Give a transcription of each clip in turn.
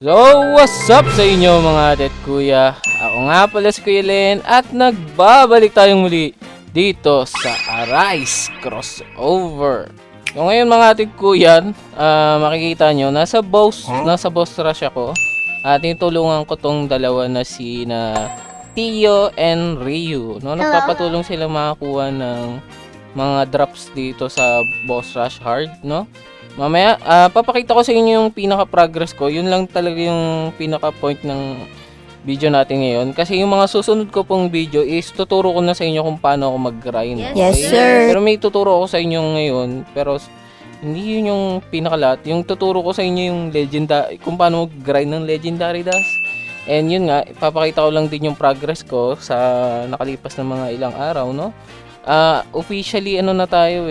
So, what's up sa inyo mga ate at kuya? Ako nga pala si Kuya Len at nagbabalik tayong muli dito sa Arise Crossover. So ngayon mga ate at kuya, makikita nyo, nasa boss rush ako. At tinutulungan ko tong dalawa na si Tio and Ryu. No, nagpapatulong sila makakuha ng mga drops dito sa boss rush hard, no? Mamaya, papakita ko sa inyo yung pinaka-progress ko. Yun lang talaga yung pinaka-point ng video natin ngayon. Kasi yung mga susunod ko pong video is tuturo ko na sa inyo kung paano ako mag-grind. Okay? Yes, sir. Pero may tuturo ako sa inyo ngayon. Pero hindi yun yung pinaka-lahat. Yung tuturo ko sa inyo yung kung paano mag-grind ng Legendary Dash. And yun nga, papakita ko lang din yung progress ko sa nakalipas na mga ilang araw, no? Officially, ano na tayo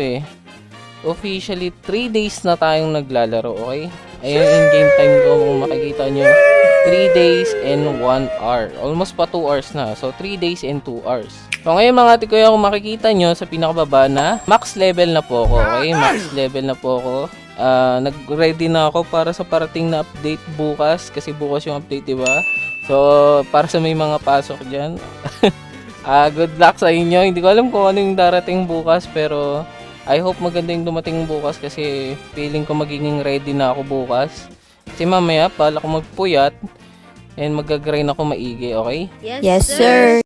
officially 3 days na tayong naglalaro, okay? Ayun yung game time ko, kung makikita nyo, 3 days and 1 hour. Almost pa 2 hours na. So 3 days and 2 hours. So ngayon mga ate kuya, kung makikita nyo sa pinakababa na max level na po ako, okay? Max level na po ako. Nag-ready na ako para sa parating na update bukas, kasi bukas yung update, diba? So para sa may mga pasok dyan, good luck sa inyo. Hindi ko alam kung ano yung darating bukas, pero I hope maganda yung dumating bukas kasi feeling ko magiging ready na ako bukas. Kasi mamaya pala ko magpuyat and mag-grind ako maigi, okay? Yes, sir.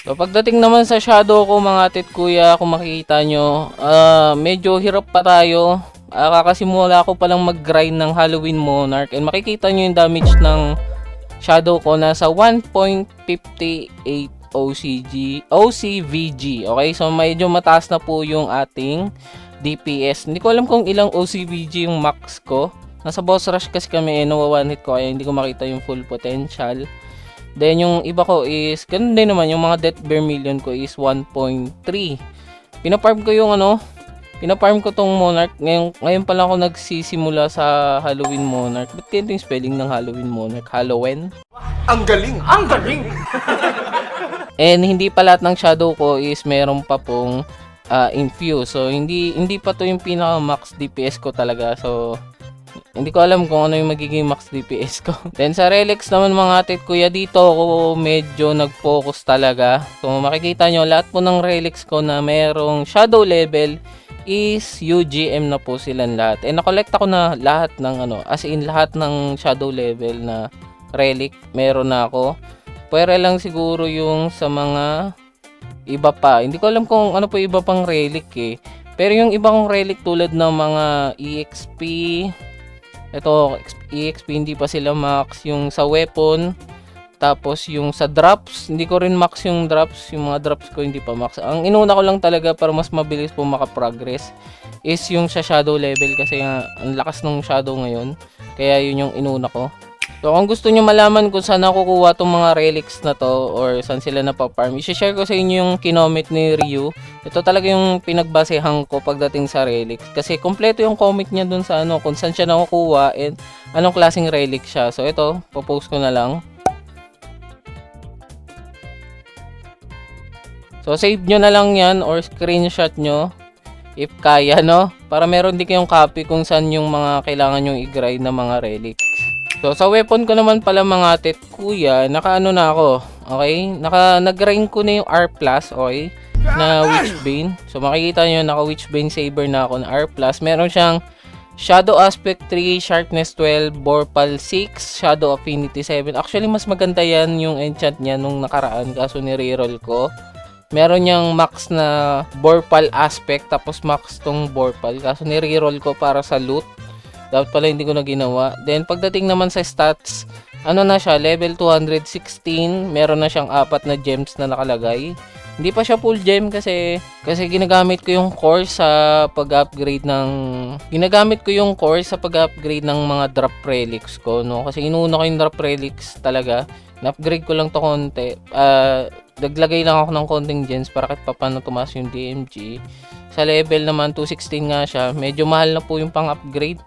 So pagdating naman sa shadow ko mga ate at kuya, kung makikita nyo, medyo hirap pa tayo. Kakasimula ko palang mag-grind ng Halloween Monarch and makikita nyo yung damage ng shadow ko nasa 1.58 OCVG. Okay, so medyo mataas na po yung ating DPS. Hindi ko alam kung ilang OCVG yung max ko. Nasa boss rush kasi kami, nawa-one hit ko kaya hindi ko makita yung full potential. Then yung iba ko is, ganun din naman, yung mga Death Bear Million ko is 1.3. Pinafarm ko tong Monarch. Ngayon pa lang ako nagsisimula sa Halloween Monarch. Ba't kaya yung spelling ng Halloween Monarch? Halloween? Ang galing! Ang galing! And hindi pa lahat ng shadow ko is meron pa pong infuse. So hindi pa to yung pinaka max DPS ko talaga. So hindi ko alam kung ano yung magiging max DPS ko. Then sa relics naman mga ate at kuya, dito ako medyo nag-focus talaga. So makikita nyo lahat po ng relics ko na merong shadow level is UGM na po silang lahat. And nakolekta ko na lahat ng as in lahat ng shadow level na relic meron na ako. Pwede lang siguro yung sa mga iba pa. Hindi ko alam kung ano po iba pang relic Pero yung ibang relic tulad ng mga EXP, ito, EXP hindi pa sila max. Yung sa weapon, tapos yung sa drops, hindi ko rin max yung drops. Yung mga drops ko hindi pa max. Ang inuna ko lang talaga para mas mabilis po makaprogress is yung sa shadow level, kasi nga ang lakas ng shadow ngayon. Kaya yun yung inuna ko. So kung gusto nyo malaman kung saan nakukuha tong mga relics na to or saan sila napaparm, i-share ko sa inyo yung kinomit ni Ryu. Ito talaga yung pinagbasehan ko pagdating sa relics, kasi kompleto yung comic niya dun sa kung saan siya nakukuha and anong klaseng relic siya. So ito, popost ko na lang. So save nyo na lang yan or screenshot nyo if kaya, no? Para meron din kayong copy kung saan yung mga kailangan yung i-grind na mga relics. So sa weapon ko naman pala mga ate at kuya, naka na ako, okay? Nag-grind ko na yung R+, okay? Na Witchbane. So makikita nyo, naka Witchbane Saber na ako na R+. Meron siyang Shadow Aspect 3, Sharpness 12, Vorpal 6, Shadow Affinity 7. Actually mas maganda yan yung enchant niya nung nakaraan, kaso ni-reroll ko. Meron niyang max na Vorpal aspect, tapos max tong Vorpal. Kaso nire-roll ko para sa loot. Dapat pala hindi ko na ginawa. Then pagdating naman sa stats, ano na siya, level 216. Meron na siyang 4 na gems na nakalagay. Hindi pa siya full gem kasi ginagamit ko yung core sa pag-upgrade ng mga drop relics ko, no? Kasi inuuna ko yung drop relics talaga. Na-upgrade ko lang to konti. Naglagay lang ako ng konting gems para kahit paano tumaas yung DMG. Sa level naman 216 nga siya. Medyo mahal na po yung pang-upgrade.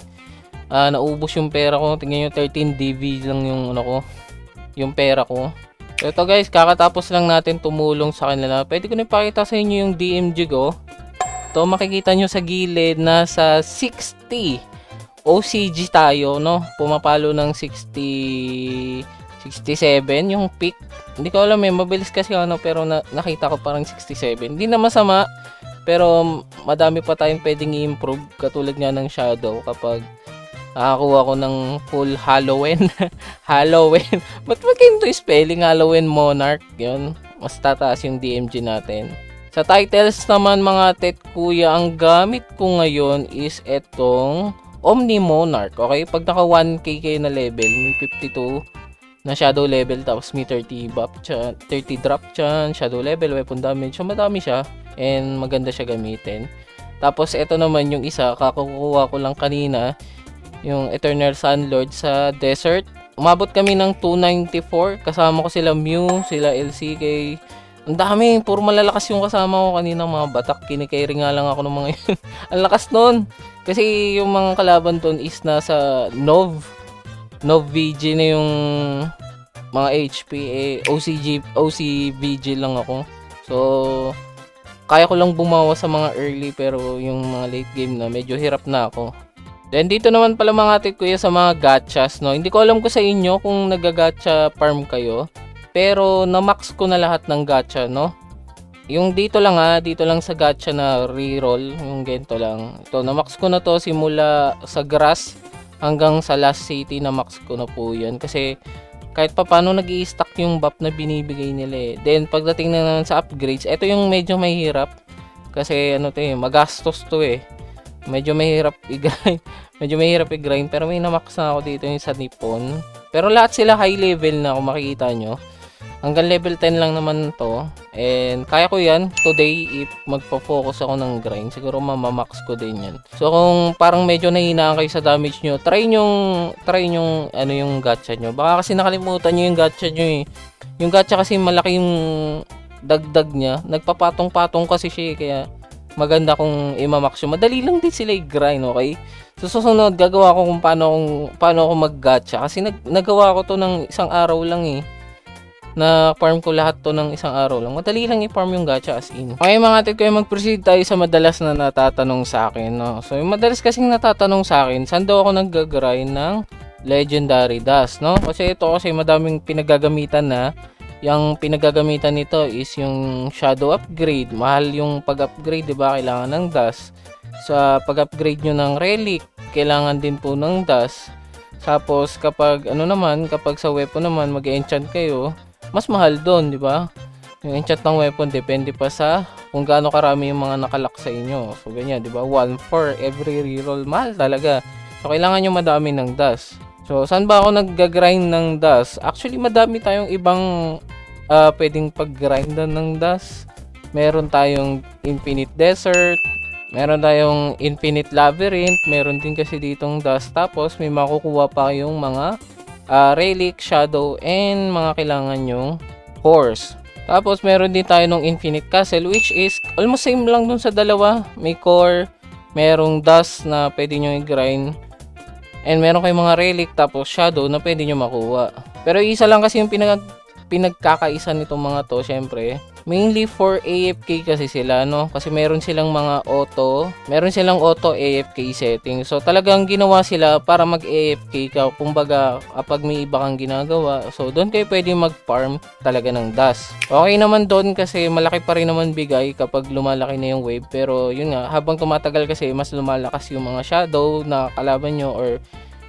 Naubos yung pera ko. Tingnan nyo, 13 DV lang yung yung pera ko. So ito guys, kakatapos lang natin tumulong sa kanila. Pwede ko na ipakita sa inyo yung DMG ko. Ito makikita nyo sa gilid, nasa 60 OCG tayo, no? Pumapalo ng 67 yung peak. Hindi ko alam mabilis kasi pero nakita ko parang 67. Hindi na masama, pero madami pa tayong pwedeng i-improve, katulad nga ng Shadow kapag nakakuha ko ng full Halloween. Halloween. Ba't magkinto spelling Halloween Monarch? Yun. Mas tataas yung DMG natin. Sa titles naman mga tet kuya, ang gamit ko ngayon is etong Omni Monarch. Okay? Pag naka 1k kayo na level, may 52 na shadow level, tapos may 30 buff chan, 30 drop chan, shadow level, weapon damage. So madami siya and maganda siya gamitin. Tapos ito naman yung isa, kakukuha ko lang kanina, yung Eternal Sunlord sa desert. Umabot kami ng 294. Kasama ko sila Mew, sila LCK. Ang dami, puro malalakas yung kasama ko kanina, mga batak. Kinikerry nga lang ako ng mga yun. Ang lakas nun. Kasi yung mga kalaban doon is nasa Nov VG na yung mga HP. OCVG lang ako. So, kaya ko lang bumawa sa mga early, pero yung mga late game na, medyo hirap na ako. Then dito naman pala mga tit kuya sa mga gachas, no. Hindi ko alam ko sa inyo kung nagagacha farm kayo, pero na-max ko na lahat ng gacha, no. Yung dito lang sa gacha na reroll, yung ganito lang. Ito, na-max ko na to simula sa grass hanggang sa last city, na-max ko na po 'yan kasi kahit pa paano nag-i-stack yung buff na binibigay nila eh. Then pagdating na naman sa upgrades, ito yung medyo mahirap kasi magastos to eh. Medyo mahirap i-grind. Pero may na-max na ako dito yung sa Nippon. Pero lahat sila high level na kung makikita nyo. Hanggang level 10 lang naman to. And kaya ko yan today if magpo-focus ako ng grind. Siguro mamamax ko din yan. So kung parang medyo nahinaan kayo sa damage nyo, try nyo yung gacha nyo. Baka kasi nakalimutan nyo yung gacha nyo eh. Yung gacha kasi malaki yung dagdag niya. Nagpapatong-patong kasi siya kaya maganda kung i-max yun. Madali lang din sila i-grind, okay? So, susunod, gagawa ko kung paano ako mag-gacha. Kasi nagawa ko to ng isang araw lang eh. Na-farm ko lahat to ng isang araw lang. Madali lang i-farm yung gacha as in. Okay mga tit, kaya mag-proceed tayo sa madalas na natatanong sa akin, no? So, yung madalas kasing natatanong sa akin, saan daw ako nag-grind ng Legendary Dust, no? Kasi ito madaming pinagagamitan na. Yung pinagagamitan nito is yung shadow upgrade. Mahal yung pag-upgrade, diba? Kailangan ng dust. Sa pag-upgrade nyo ng relic, kailangan din po ng dust. Tapos kapag sa weapon naman mag-enchant kayo, mas mahal doon, diba? Yung enchant ng weapon depende pa sa kung gaano karami yung mga nakalak sa inyo. So ganyan, diba? 1 for every reroll, mahal talaga. So kailangan nyo madami ng dust. So saan ba ako nag-grind ng dust? Actually madami tayong ibang pwedeng pag-grindan ng dust. Meron tayong Infinite Desert, meron tayong Infinite Labyrinth, meron din kasi ditong dust. Tapos may makukuha pa yung mga relic, shadow, and mga kailangan yung horse. Tapos meron din tayo ng Infinite Castle, which is almost same lang dun sa dalawa. May core, merong dust na pwede nyo i-grind, and meron kayong mga relic tapos shadow na pwede nyo makuha. Pero isa lang kasi yung pinagkakaisa nitong mga to, syempre mainly for AFK kasi sila, no? Kasi meron silang auto AFK setting. So talagang ginawa sila para mag-AFK ka. Kumbaga kapag may iba kang ginagawa, so doon kayo pwede mag-farm talaga ng dust. Okay naman doon kasi malaki pa rin naman bigay kapag lumalaki na yung wave. Pero yun nga, habang tumatagal kasi mas lumalakas yung mga shadow na kalaban nyo or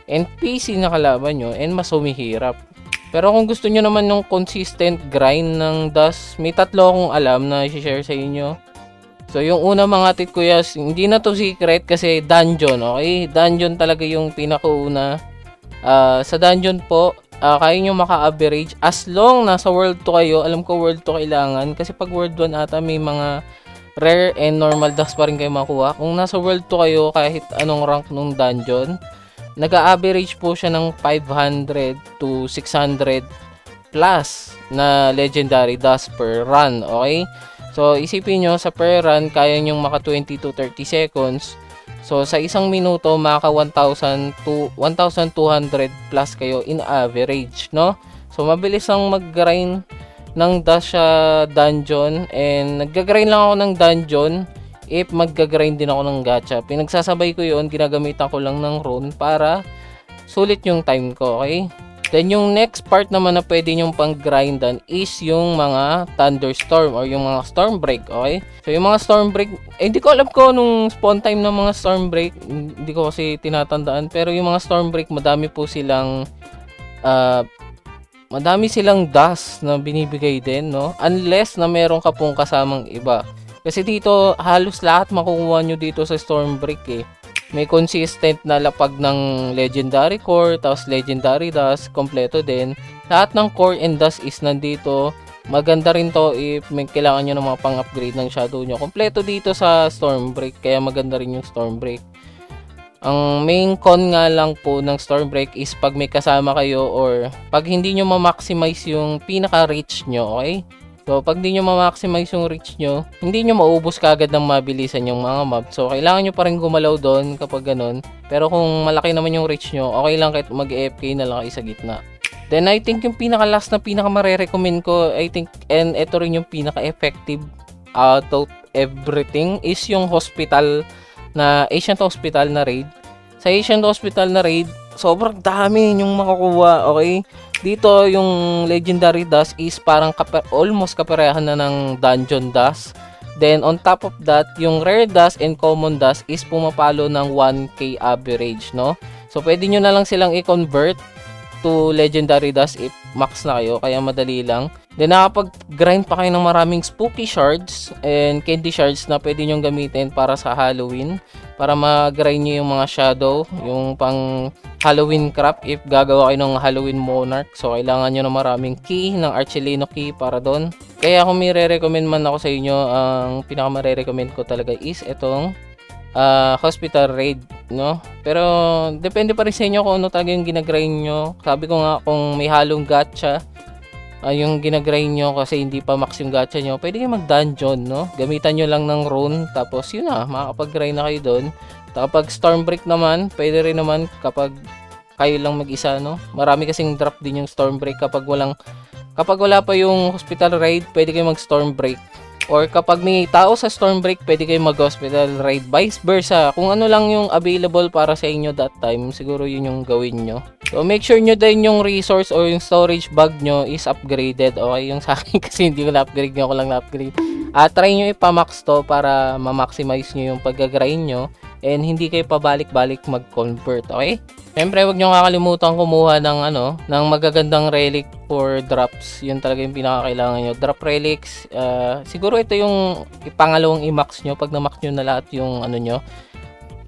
NPC na kalaban nyo, and mas humihirap. Pero kung gusto nyo naman yung consistent grind ng dust, may tatlo akong alam na i-share sa inyo. So yung una mga titkuyas, hindi na to secret kasi dungeon, okay? Dungeon talaga yung pinakauna. Sa dungeon po, kaya nyo maka-average as long nasa world 2 kayo. Alam ko world 2 kailangan kasi pag world 1 ata may mga rare and normal dust pa rin kayo makuha. Kung nasa world 2 kayo, kahit anong rank nung dungeon, nag-average po siya ng 500 to 600 plus na legendary dust per run, okay? So, isipin nyo, sa per run, kaya nyong maka 20 to 30 seconds. So, sa isang minuto, maka 1,000 to 1,200 plus kayo in average, no? So, mabilis ang mag-grind ng dust sa dungeon. And nag-grind lang ako ng dungeon if mag-grind din ako ng gacha. Pinagsasabay ko yun, ginagamitan ko lang ng rune para sulit yung time ko, okay? Then yung next part naman na pwede nyong pang-grindan is yung mga thunderstorm or yung mga storm break, okay? So yung mga storm break, hindi ko alam ko nung spawn time ng mga storm break, hindi ko kasi tinatandaan, pero yung mga storm break, madami silang dust na binibigay din, no? Unless na meron ka pong kasamang iba. Kasi dito, halos lahat makukuha nyo dito sa storm break eh. May consistent na lapag ng legendary core, tapos legendary dust, kompleto din. Lahat ng core and dust is nandito. Maganda rin to if may kailangan nyo ng mga pang-upgrade ng shadow nyo. Kompleto dito sa storm break, kaya maganda rin yung storm break. Ang main con nga lang po ng storm break is pag may kasama kayo or pag hindi nyo ma-maximize yung pinaka-reach nyo, okay? So, pag di nyo ma-maximize yung reach nyo, hindi nyo maubos kagad ng mabilisan yung mga mob. So, kailangan nyo pa rin gumalaw doon kapag ganun. Pero kung malaki naman yung reach nyo, okay lang kahit mag-AFK na lang kayo sa gitna. Then, I think yung pinaka-last na pinaka-marerecommend ko, I think, and ito rin yung pinaka-effective out of everything, is yung hospital na, Ancient Hospital na raid. Sa Ancient Hospital na raid, sobrang dami yung makukuha, okay? Dito, yung legendary dust is parang almost kaparehan na ng dungeon dust. Then, on top of that, yung rare dust and common dust is pumapalo ng 1k average, no? So, pwede nyo na lang silang i-convert to legendary dust if max na kayo, kaya madali lang. Then, nakapag-grind pa kayo ng maraming spooky shards and candy shards na pwede nyo gamitin para sa Halloween. Para mag-grind nyo yung mga shadow, yung pang Halloween craft if gagawa kayo ng Halloween monarch. So, kailangan nyo ng maraming key, ng Archelino key para doon. Kaya kung may re-recommend man ako sa inyo, ang pinaka-recommend ko talaga is itong hospital raid, no? Pero, depende pa rin sa inyo kung ano talaga yung ginagrind nyo. Sabi ko nga, kung may halong gacha, yung ginagrind nyo kasi hindi pa max yung gacha nyo, pwede kayo mag-dungeon, no? Gamitan nyo lang ng rune, tapos yun na, makakapag-grind na kayo doon. Kapag storm break naman, pwede rin naman kapag kayo lang mag-isa, no? Marami kasing drop din yung storm break kapag wala pa yung hospital raid, pwede kayo mag-storm break. Or kapag may tao sa storm break, pwede kayo mag-hospital raid. Vice versa. Kung ano lang yung available para sa inyo that time, siguro yun yung gawin nyo. So, make sure nyo din yung resource or yung storage bag nyo is upgraded. Okay, yung sa akin kasi hindi ko na-upgrade, ako lang na-upgrade. Try nyo ipamax to para ma-maximize nyo yung pag-grind nyo. And hindi kayo pabalik-balik mag-convert, okay? Siyempre, huwag nyo kakalimutan kumuha ng magagandang relic for drops. Yun talaga yung pinakakailangan nyo. Drop relics, siguro ito yung pangalawang i-max nyo. Pag na-max nyo na lahat yung nyo,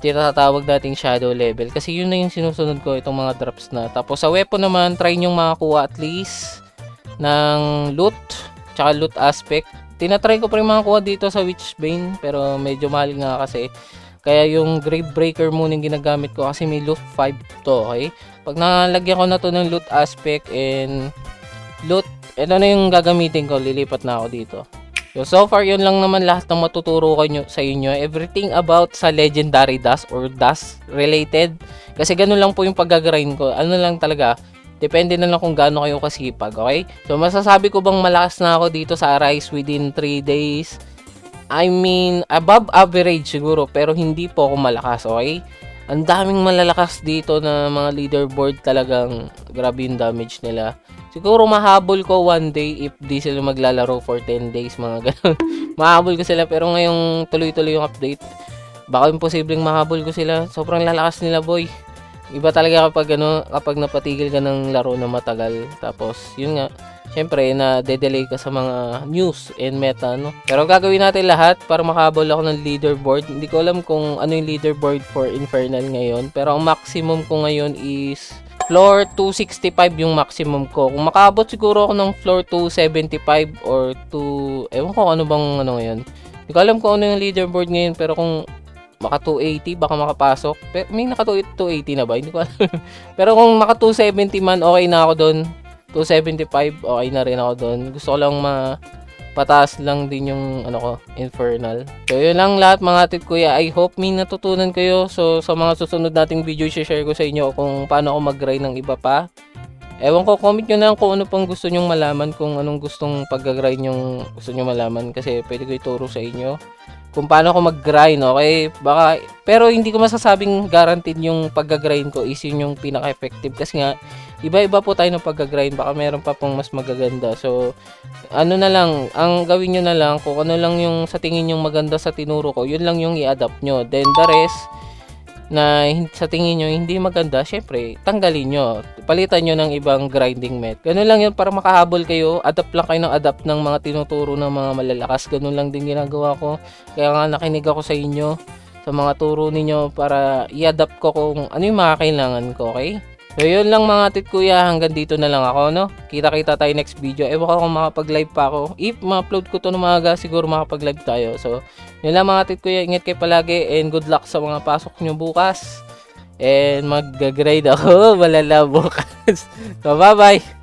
tinatawag nating shadow level. Kasi yun na yung sinusunod ko, itong mga drops na. Tapos sa weapon naman, try nyo makakuha at least ng loot, tsaka loot aspect. Tinatry ko pa rin makakuha dito sa Witchbane, pero medyo mahal nga kasi. Kaya yung Gravebreaker muna yung ginagamit ko kasi may loot 5 to, okay? Pag nalagyan ko na to ng loot aspect and loot, ito na yung gagamitin ko, lilipat na ako dito. So far, yun lang naman lahat ng matuturo ko sa inyo. Everything about sa legendary dust or dust related. Kasi ganun lang po yung pag-grind ko. Ano lang talaga, depende na lang kung gaano kayo kasipag, okay? So masasabi ko bang malakas na ako dito sa Arise within 3 days? I mean, above average siguro, pero hindi po ako malakas, okay? Ang daming malalakas dito na mga leaderboard, talagang grabe yung damage nila. Siguro mahabol ko one day if di sila maglalaro for 10 days, mga ganun. Mahabol ko sila, pero ngayong tuloy-tuloy yung update, baka imposibleng mahabol ko sila. Sobrang lalakas nila, boy. Iba talaga kapag napatigil ka ng laro na matagal. Tapos, yun nga, syempre, na-delay ka sa mga news and meta, no? Pero gagawin natin lahat para makahabol ako ng leaderboard. Hindi ko alam kung ano yung leaderboard for Infernal ngayon. Pero ang maximum ko ngayon is floor 265 yung maximum ko. Kung makaabot siguro ako ng floor 275 or ewan ko ano bang ano ngayon. Hindi ko alam kung ano yung leaderboard ngayon, pero kung maka 280 baka makapasok. Pero may naka 280 na ba? Hindi ko alam. Pero kung maka 270 man, okay na ako doon. 275, okay na rin ako doon. Gusto ko lang pataas lang din yung ano ko, Infernal. So yun lang lahat mga atit kuya. I hope may natutunan kayo. So sa mga susunod nating video, share ko sa inyo kung paano ako mag-grind ng iba pa. Ewan ko, comment nyo na kung ano pang gusto nyong malaman, kung anong gustong pag-grind yung gusto nyo malaman, kasi pwede ko ituro sa inyo kung paano ako mag-grind, okay? Baka, pero hindi ko masasabing guaranteed yung pag-grind ko is yun yung pinaka-effective, kasi nga, iba-iba po tayo ng pag-grind, baka meron pa pong mas magaganda. So, ano na lang, ang gawin nyo na lang, kung ano lang yung sa tingin yung maganda sa tinuro ko, yun lang yung i-adapt nyo. Then the rest, na sa tingin nyo hindi maganda, syempre, tanggalin nyo. Palitan nyo ng ibang grinding method. Ganun lang yun para makahabol kayo. Adapt lang kayo ng adapt ng mga tinuturo ng mga malalakas. Ganun lang din ginagawa ko. Kaya nga nakinig ako sa inyo, sa mga turo ninyo para i-adapt ko kung ano yung mga kailangan ko, okay? So yun lang mga tit kuya, hanggang dito na lang ako, no? Kita-kita tayo next video. Ewan ko kung makapag-live pa ako. If ma-upload ko to ng maaga, siguro makapag-live tayo. So yun lang mga tit kuya, ingat kayo palagi and good luck sa mga pasok nyo bukas. And mag-grade ako, malala bukas. So bye bye!